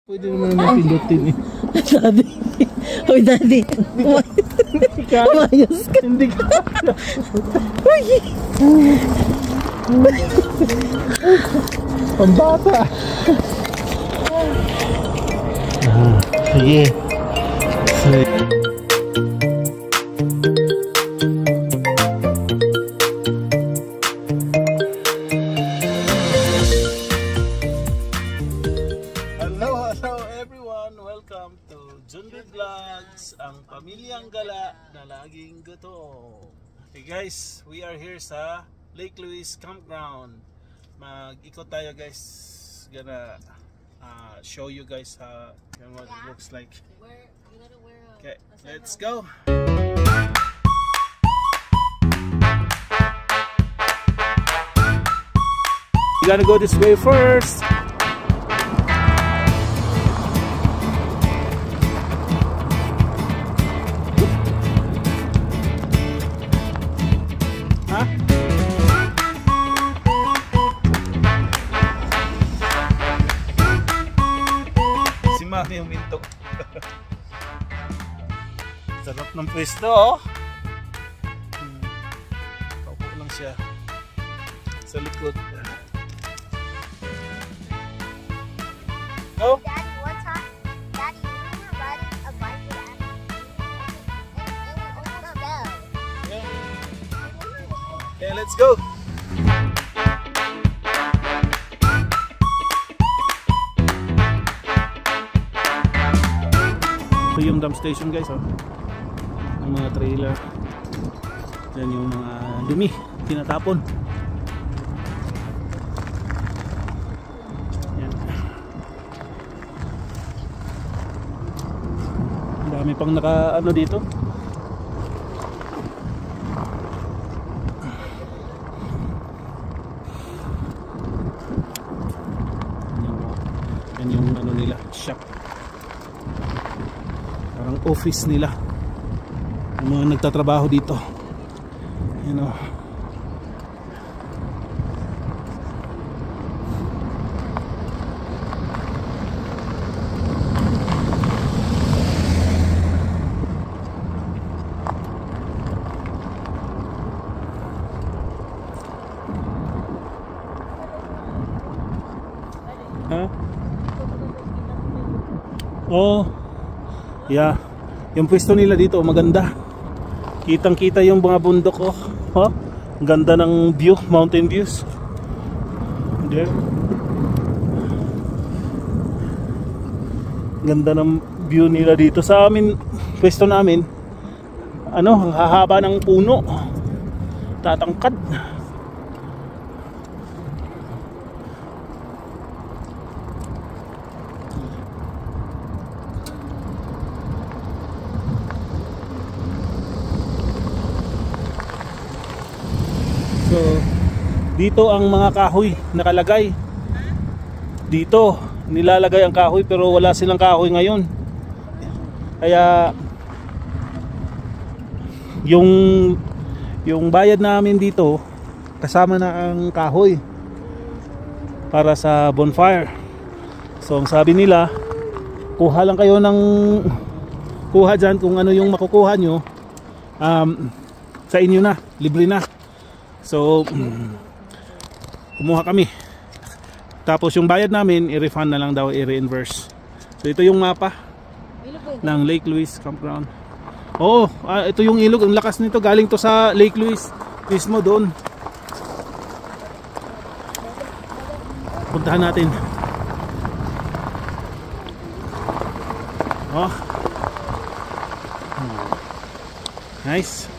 Pwede naman naman pindutin eh. Daddy. Hoy, Daddy. Umayos ka. Hindi ka. Uy. Pambata. Sige. Hello everyone! Welcome to Junbid Vlogs, ang pamilyang gala na laging gutom. Hey guys, we are here sa Lake Louise Campground. Mag-ikot tayo guys. Gonna show you guys what it looks like. Okay, let's go! You gotta go this way first. Mami uminto. Sarap ng pwesto oh. Kaupo lang siya sa likod. Go! Daddy, one time, Daddy, you were riding a bike with Annie and we almost fell. Yeah. Okay, let's go! Ito yung dump station guys, oh. Ang mga trailer. Yan yung mga dumi, tinatapon. Yan. Ang dami pang naka ano dito. Yan yung ano nila, shop. Parang office nila yung mga nagtatrabaho dito, you know. Huh? Oh yeah, yung pwesto nila dito maganda. Kitang-kita yung mga bundok oh. Oh, ganda ng view, mountain views. There. Ganda ng view nila dito. Sa amin, pwesto namin, ano, ang hahaba ng puno. Tatangkad. So, dito ang mga kahoy nakalagay. Dito nilalagay ang kahoy pero wala silang kahoy ngayon. Kaya yung bayad namin dito kasama na ang kahoy para sa bonfire. So, ang sabi nila, kuha lang kayo ng kuha dyan kung ano yung makukuha nyo, sa inyo na, libre na. So, kumuha kami. Tapos yung bayad namin, i-refund na lang daw, i-reimburse. So, ito yung mapa ng Lake Louise Campground. Oo, ito yung ilog. Ang lakas nito. Galing to sa Lake Louise mismo doon. Puntahan natin. Oh. Nice.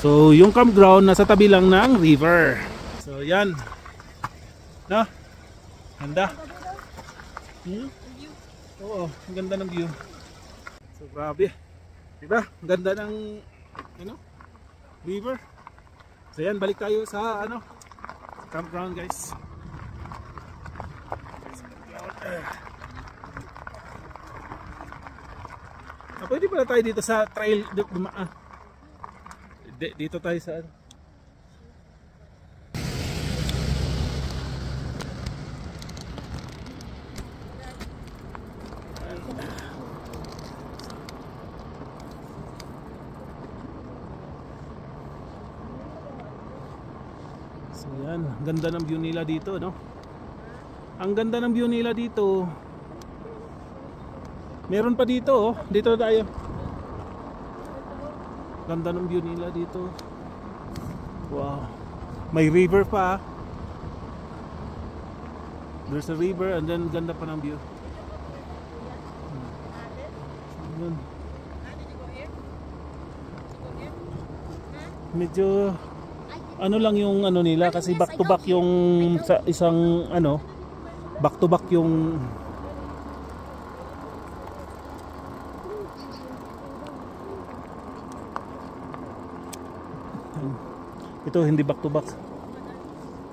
So, yung campground nasa tabi lang ng river. So, yan. No? Ganda. Oo, ang ganda ng view. So, grabe. Diba? Ang ganda ng ano? River. So, yan. Balik tayo sa ano? Campground, guys. Pwede pala tayo dito sa trail. Dito tayo sa ano. So yan, ganda ng view nila dito, no? Ang ganda ng view nila dito. Meron pa dito, oh. Dito tayo. Ganda ng view nila dito. Wow. May river pa. There's a river and then ganda pa ng view. Yun. Medyo ano lang yung ano nila kasi back to back yung sa isang ano, back to back yung ito hindi back to back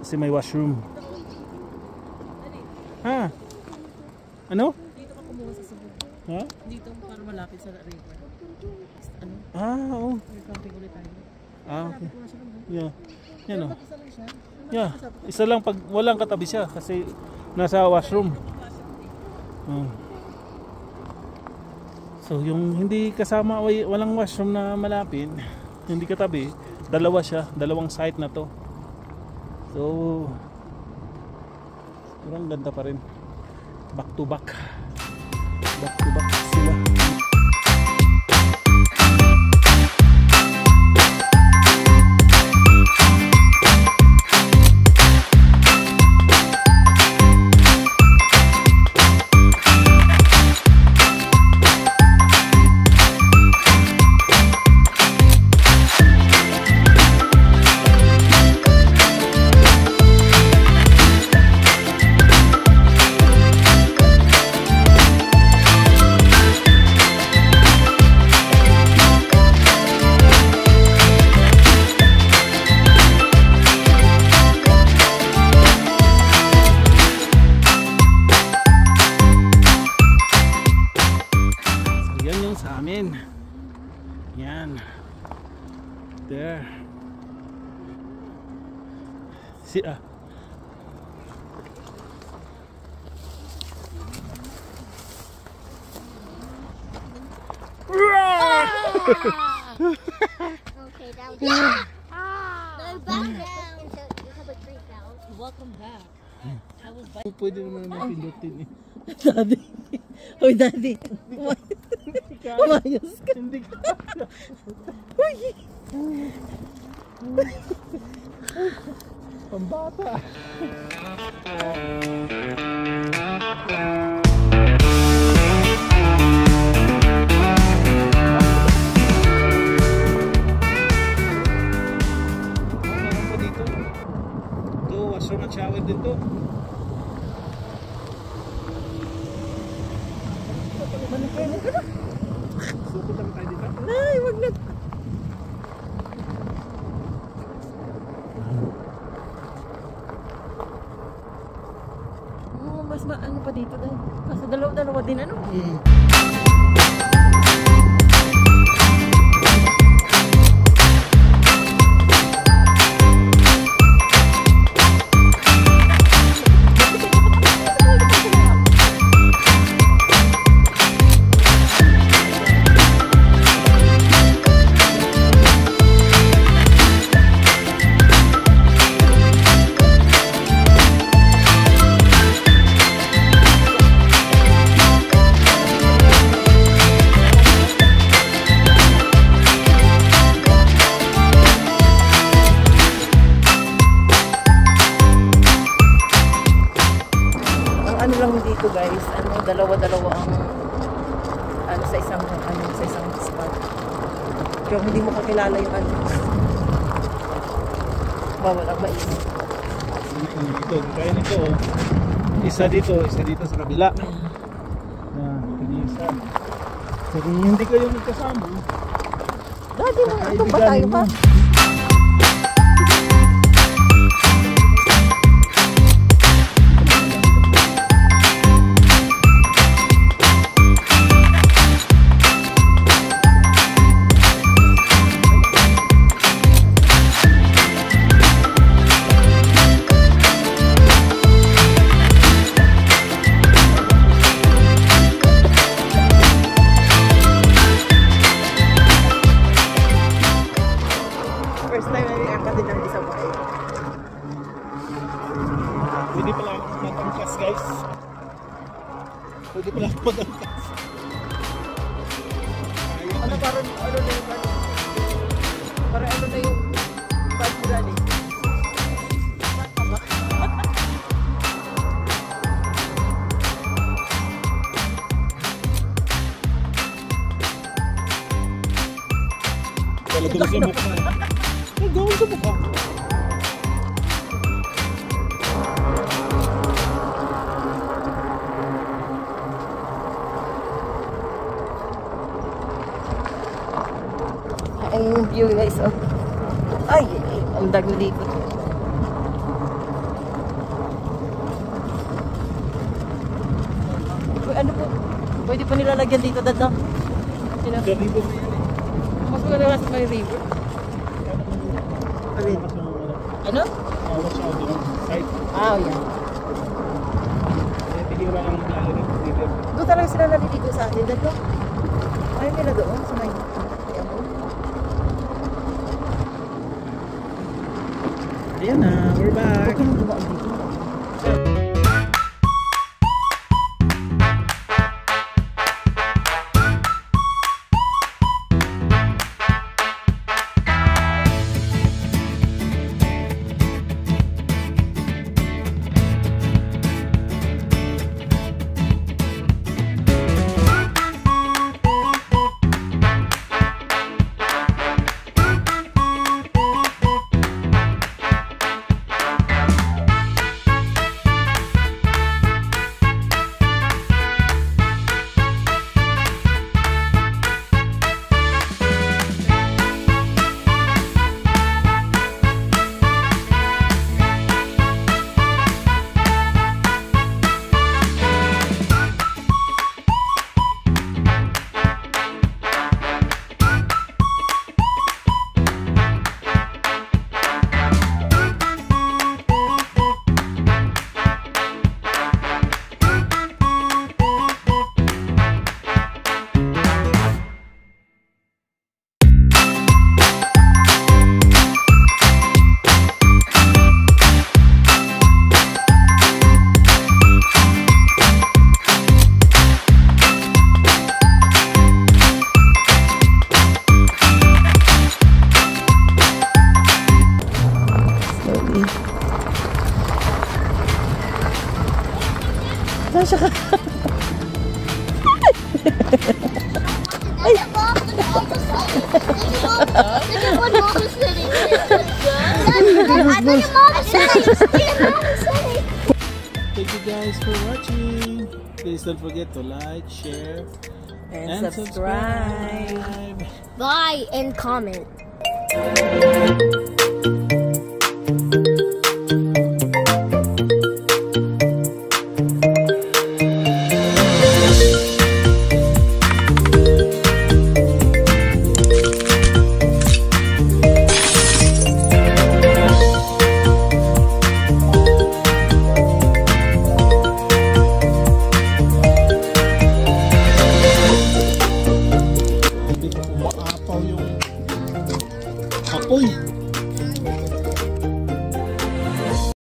kasi may washroom. Ha? Ano? Dito ka kumuha sa Cebu. Ha? Dito para malapit sa river. Ano? Oo. May camping ulit tayo. Okay. Yeah. Yan oh. Isa lang siya. Yeah. Isa lang pag walang katabi siya kasi nasa washroom. So yung hindi kasama walang washroom na malapit, hindi katabi, dalawa siya, dalawang site na to. So parang ganda pa rin. Back to back. Back to back sila. Yan. There. See Okay, that was no, back down. So you have a drink now. Welcome back. I was by pwede naman pindutin eh. Daddy. Hoy, Daddy. Umayos ka. Hindi ka. Uy. Pambata. Meron pa dito. Ito, washroom at shower din to. Sukot lang tayo dito. Ay, wag na. Oh, mas ano pa dito dahil. Kasi dalawa din ano. Ano lang dito guys, ano dalawa-dalawa ang ano sa isang spot. Pero hindi mo kakilala yung ano. Bawal ang mais. Dito, kaya nito oh. Isa dito sa kabila. Isa. So kung hindi kayo magkasama, Daddy, ito pa tayo pa. First time na yung kapatid ng isa pa eh. Pwede pala ako mag-angkas, guys. Pwede pala ako mag-angkas. Ano parang ano na yung parang ano na yung bad mo dali. Talagang sa mukha. Ay, gawin sa mukha. Ang view guys, oh. Ay, ang dagno dito. Uy, ano po? Pwede pa nilalagyan dito, dad, no? Garibo mo yan eh. Mas maganda sa may river. Alin? Ano? Watch out doon. Side. Ah, yan. Kaya tigil ba ang lalagay dito? Doon talaga sila naliligo sa atin, dad, no? Ayaw nila doon sa may... Ayan na, we're back. Okay, dumaan dito. Saan siya ka? Ay! Thank you guys for watching. Please don't forget to like, share, And subscribe. Bye and comment.